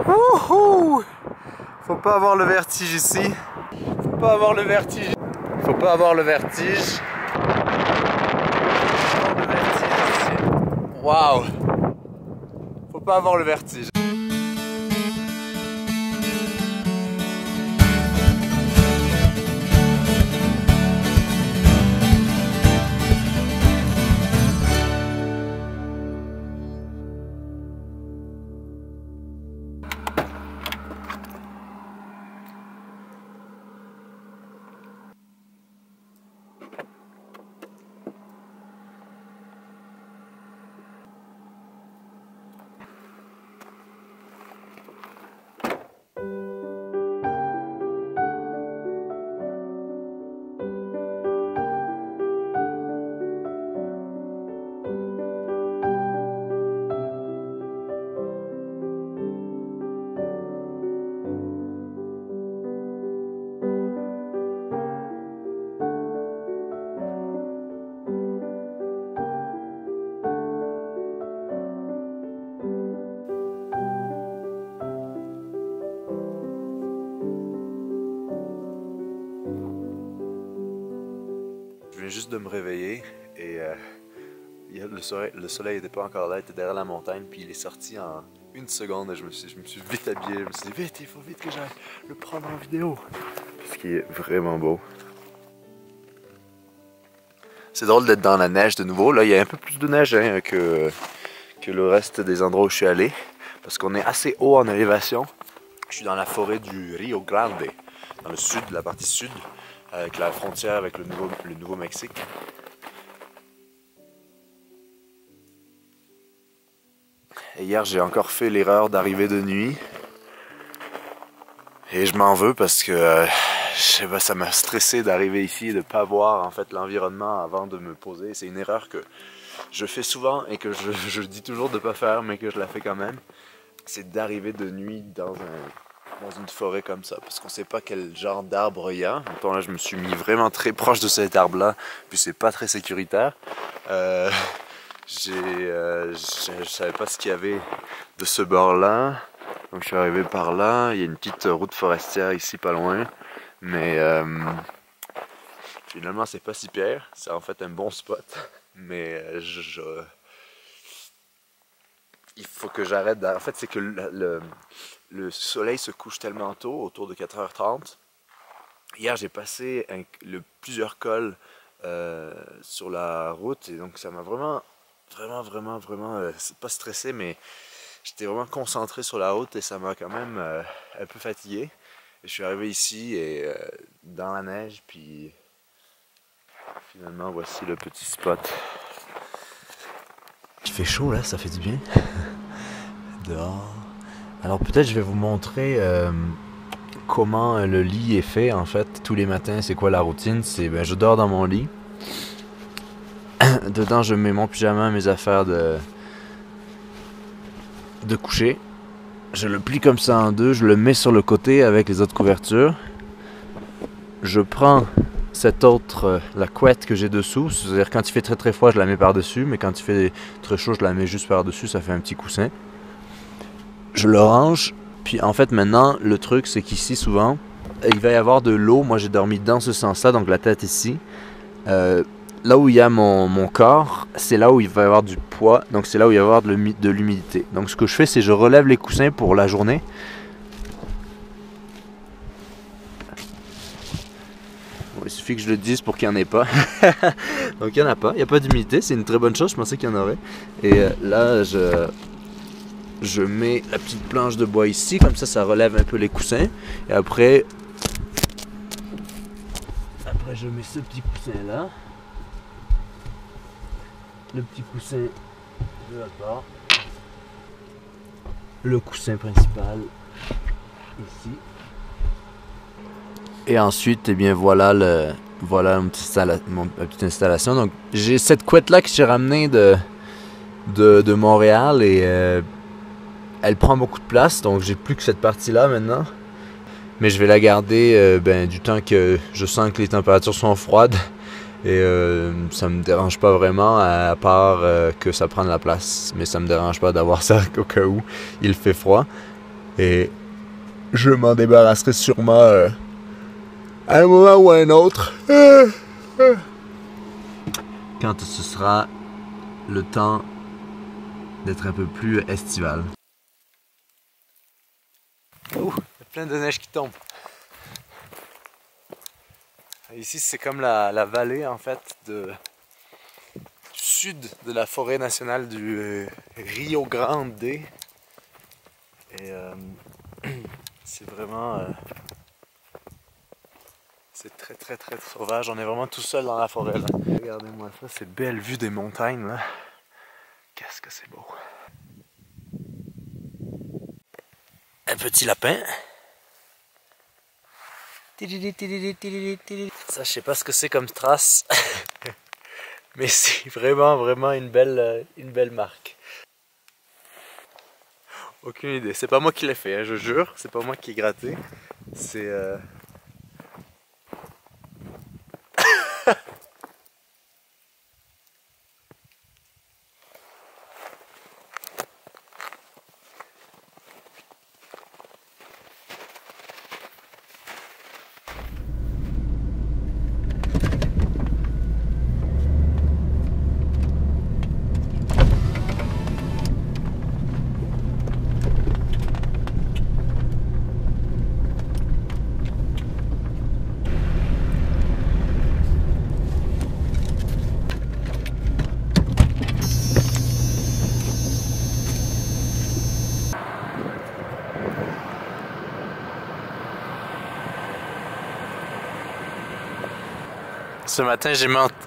Wouhou! Faut pas avoir le vertige ici. Faut pas avoir le vertige. Faut pas avoir le vertige. Waouh! Faut pas avoir le vertige. Je viens juste de me réveiller et le soleil n'était pas encore là, il était derrière la montagne, puis il est sorti en une seconde et je me suis vite habillé, je me suis dit vite, il faut vite que j'aille le prendre en vidéo. Ce qui est vraiment beau. C'est drôle d'être dans la neige de nouveau, là il y a un peu plus de neige hein, que le reste des endroits où je suis allé, parce qu'on est assez haut en élévation. Je suis dans la forêt du Rio Grande, dans le sud, la partie sud, avec la frontière avec le Nouveau-Mexique. Et hier, j'ai encore fait l'erreur d'arriver de nuit. Et je m'en veux parce que je sais pas, ça m'a stressé d'arriver ici et de ne pas voir en fait l'environnement avant de me poser. C'est une erreur que je fais souvent et que je dis toujours de ne pas faire, mais que je la fais quand même. C'est d'arriver de nuit dans une forêt comme ça, parce qu'on sait pas quel genre d'arbre il y a. Maintenant là je me suis mis vraiment très proche de cet arbre là, puis c'est pas très sécuritaire. Je savais pas ce qu'il y avait de ce bord là, donc je suis arrivé par là. Il y a une petite route forestière ici pas loin, mais finalement c'est pas si pire, c'est en fait un bon spot, mais il faut que j'arrête. En fait c'est que le soleil se couche tellement tôt, autour de 4h30. Hier, j'ai passé plusieurs cols sur la route et donc ça m'a vraiment, pas stressé, mais j'étais vraiment concentré sur la route et ça m'a quand même un peu fatigué. Et je suis arrivé ici et dans la neige, puis finalement voici le petit spot. Il fait chaud là, ça fait du bien. Dehors. Alors peut-être je vais vous montrer comment le lit est fait en fait tous les matins. C'est quoi la routine? C'est je dors dans mon lit. Dedans je mets mon pyjama, mes affaires de coucher. Je le plie comme ça en deux, je le mets sur le côté avec les autres couvertures. Je prends cette autre, la couette que j'ai dessous, c'est-à-dire quand il fait très très froid je la mets par dessus, mais quand il fait très chaud je la mets juste par dessus, ça fait un petit coussin. Je le range, puis en fait maintenant le truc c'est qu'ici souvent il va y avoir de l'eau. Moi j'ai dormi dans ce sens là, donc la tête ici, là où il y a mon corps, c'est là où il va y avoir du poids, donc c'est là où il va y avoir de l'humidité. Donc ce que je fais c'est je relève les coussins pour la journée. Bon, il suffit que je le dise pour qu'il n'y en ait pas. Donc il n'y en a pas, il n'y a pas d'humidité, c'est une très bonne chose, je pensais qu'il y en aurait. Et là je mets la petite planche de bois ici, comme ça relève un peu les coussins. Et après je mets ce petit coussin là. Le petit coussin de la part. Le coussin principal ici. Et ensuite, eh bien voilà ma petite installation. Donc j'ai cette couette là que j'ai ramenée de Montréal et elle prend beaucoup de place, donc j'ai plus que cette partie là maintenant. Mais je vais la garder du temps que je sens que les températures sont froides. Et ça me dérange pas vraiment, à part que ça prend de la place. Mais ça me dérange pas d'avoir ça au cas où il fait froid. Et je m'en débarrasserai sûrement à un moment ou à un autre. Quand ce sera le temps d'être un peu plus estival. Oh, il y a plein de neige qui tombe. Ici c'est comme la vallée en fait du sud de la forêt nationale du Rio Grande. Et c'est vraiment... c'est très très très sauvage, on est vraiment tout seul dans la forêt là. Regardez-moi ça, c'est belle vue des montagnes là. Qu'est-ce que c'est beau. Un petit lapin. Ça je sais pas ce que c'est comme trace. Mais c'est vraiment vraiment une belle marque. Aucune idée, c'est pas moi qui l'ai fait, hein, je jure, c'est pas moi qui ai gratté. C'est ce matin,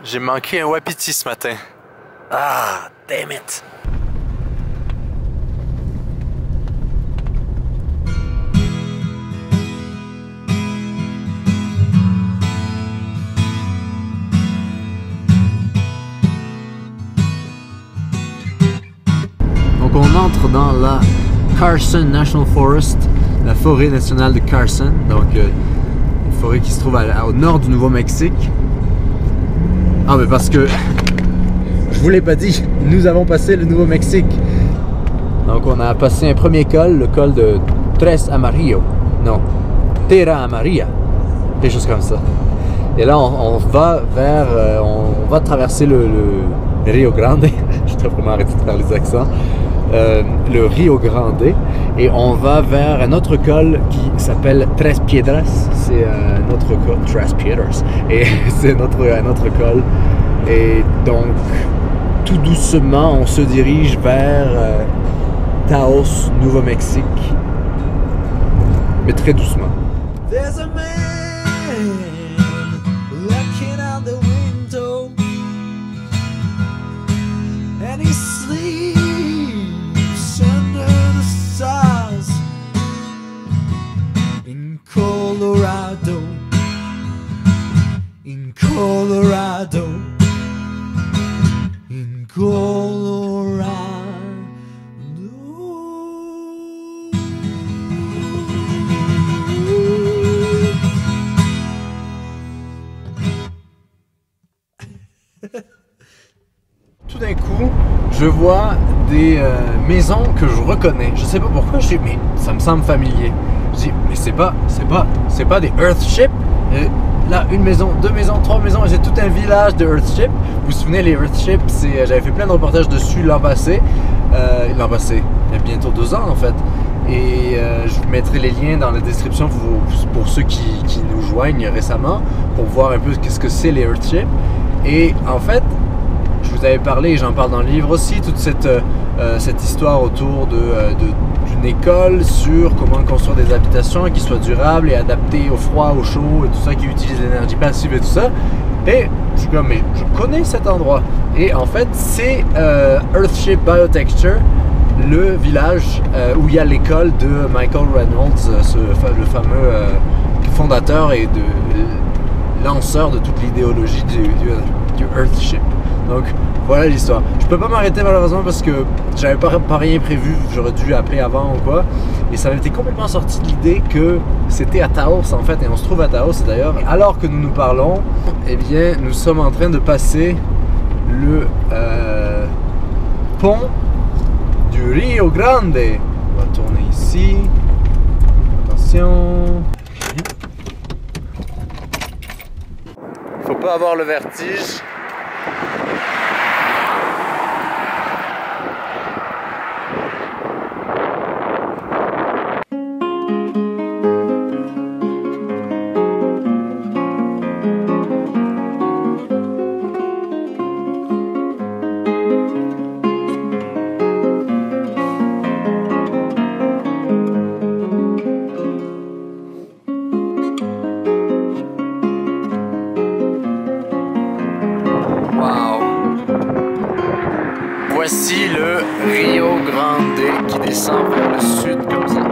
j'ai manqué un wapiti ce matin. Ah, damn it! Donc on entre dans la Carson National Forest, la forêt nationale de Carson. Donc une forêt qui se trouve au nord du Nouveau-Mexique. Ah mais parce que, je vous l'ai pas dit, nous avons passé le Nouveau-Mexique. Donc on a passé un premier col, le col de Tres Amarillo. Non, Terra Amarilla. Quelque chose comme ça. Et là on va vers, on va traverser le Rio Grande. Je dois vraiment arrêter de faire les accents. Le Rio Grande. Et on va vers un autre col qui s'appelle Tres Piedras. C'est un autre col, Tres Piedras. Et c'est un autre col. Et donc, tout doucement, on se dirige vers Taos, Nouveau-Mexique. Mais très doucement. There's a man looking out the window and he sleeps under the stars in Colorado, in Colorado, in Colorado. Tout d'un coup, je vois des maisons que je reconnais. Je sais pas pourquoi, je dis mais ça me semble familier. Je dis mais c'est pas des Earthship. Là, une maison, deux maisons, trois maisons, et c'est tout un village de Earthship. Vous vous souvenez, les Earthship, j'avais fait plein de reportages dessus l'an passé. Il y a bientôt 2 ans en fait. Et je vous mettrai les liens dans la description pour ceux qui nous joignent récemment, pour voir un peu qu'est-ce que c'est les Earthship. Et en fait, je vous avais parlé, et j'en parle dans le livre aussi, toute cette histoire autour d'une école sur comment construire des habitations qui soient durables et adaptées au froid, au chaud et tout ça, qui utilisent l'énergie passive et tout ça. Et je suis comme, mais je connais cet endroit. Et en fait, c'est Earthship Biotexture, le village où il y a l'école de Michael Reynolds, le fameux fondateur et lanceur de toute l'idéologie du Earthship. Donc voilà l'histoire. Je peux pas m'arrêter malheureusement parce que j'avais pas rien prévu, j'aurais dû appeler avant ou quoi. Et ça avait été complètement sorti de l'idée que c'était à Taos en fait, et on se trouve à Taos. Et d'ailleurs, alors que nous parlons, eh bien nous sommes en train de passer le pont du Rio Grande. On va tourner ici. Attention. Faut pas avoir le vertige. Voici le Rio Grande qui descend vers le sud comme ça.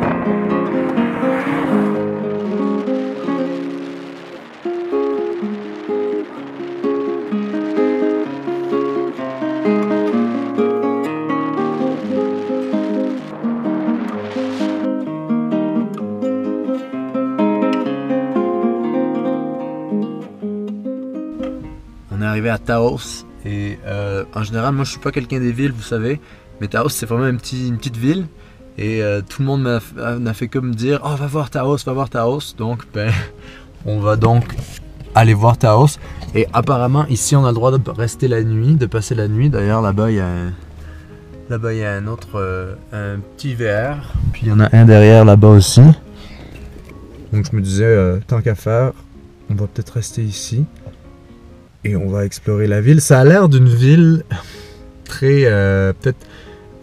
On est arrivé à Taos. Et en général, moi je suis pas quelqu'un des villes, vous savez, mais Taos c'est vraiment une petite ville. Et tout le monde m'a fait comme dire oh va voir Taos, va voir Taos. Donc ben on va donc aller voir Taos. Et apparemment ici on a le droit de rester la nuit, de passer la nuit. D'ailleurs là-bas il y a un autre un petit VR. Puis il y en a un derrière là-bas aussi. Donc je me disais tant qu'à faire, on va peut-être rester ici. Et on va explorer la ville. Ça a l'air d'une ville très, peut-être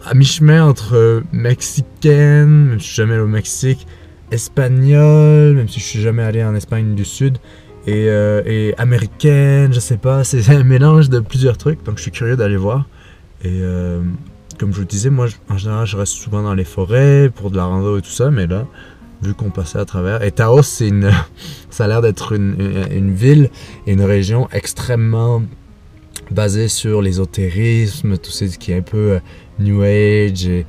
à mi-chemin entre mexicaine, même si je suis jamais allé au Mexique, espagnole, même si je suis jamais allé en Espagne du Sud, et américaine, je sais pas. C'est un mélange de plusieurs trucs, donc je suis curieux d'aller voir. Et comme je vous disais, moi en général je reste souvent dans les forêts pour de la rando et tout ça, mais là, vu qu'on passait à travers. Et Taos, ça a l'air d'être une ville et une région extrêmement basée sur l'ésotérisme, tout ce qui est un peu New Age, et,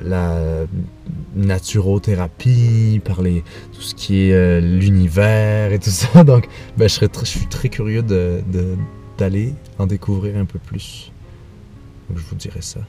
la naturothérapie, tout ce qui est l'univers et tout ça. Donc, ben, je suis très curieux d'aller en découvrir un peu plus. Donc, je vous dirai ça.